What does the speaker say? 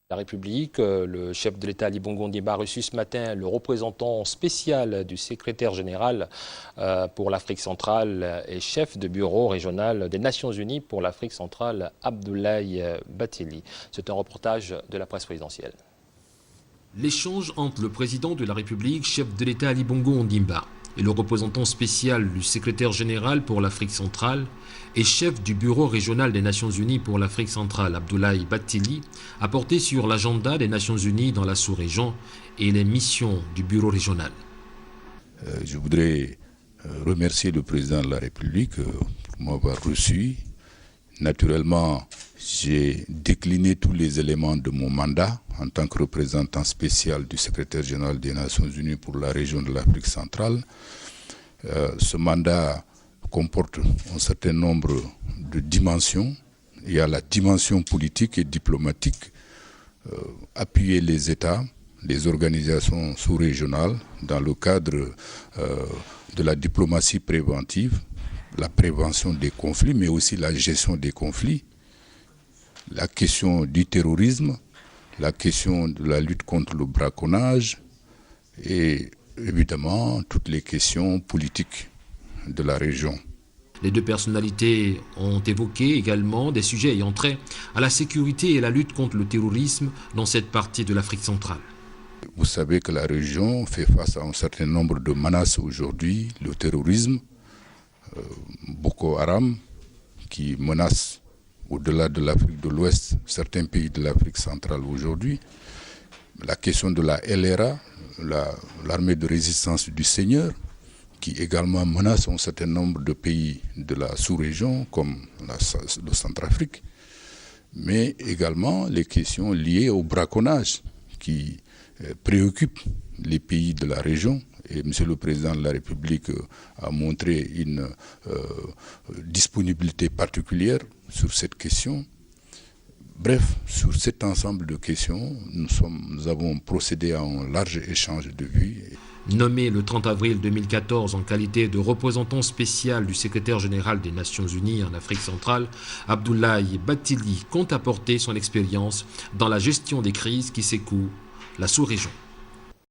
La République, le chef de l'État Ali Bongo Ondimba a reçu ce matin le représentant spécial du secrétaire général pour l'Afrique centrale et chef de bureau régional des Nations Unies pour l'Afrique centrale, Abdoulaye Bathily. C'est un reportage de la presse présidentielle. L'échange entre le président de la République, chef de l'État Ali Bongo Ondimba, et le représentant spécial du secrétaire général pour l'Afrique centrale et chef du bureau régional des Nations Unies pour l'Afrique centrale, Abdoulaye Bathily, a porté sur l'agenda des Nations Unies dans la sous-région et les missions du bureau régional. Je voudrais remercier le président de la République pour m'avoir reçu. Naturellement, j'ai décliné tous les éléments de mon mandat en tant que représentant spécial du secrétaire général des Nations Unies pour la région de l'Afrique centrale. Ce mandat comporte un certain nombre de dimensions. Il y a la dimension politique et diplomatique, appuyer les États, les organisations sous-régionales dans le cadre de la diplomatie préventive, la prévention des conflits, mais aussi la gestion des conflits, la question du terrorisme, la question de la lutte contre le braconnage et évidemment toutes les questions politiques de la région. Les deux personnalités ont évoqué également des sujets ayant trait à la sécurité et la lutte contre le terrorisme dans cette partie de l'Afrique centrale. Vous savez que la région fait face à un certain nombre de menaces aujourd'hui, le terrorisme, Boko Haram, qui menace au-delà de l'Afrique de l'Ouest certains pays de l'Afrique centrale aujourd'hui, la question de la LRA, l'armée de résistance du Seigneur, qui également menace un certain nombre de pays de la sous-région, comme le Centrafrique, mais également les questions liées au braconnage, qui préoccupent les pays de la région. Et M. le Président de la République a montré une disponibilité particulière sur cette question. Bref, sur cet ensemble de questions, nous avons procédé à un large échange de vues. Nommé le 30 avril 2014 en qualité de représentant spécial du secrétaire général des Nations Unies en Afrique centrale, Abdoulaye Bathily compte apporter son expérience dans la gestion des crises qui secouent la sous-région.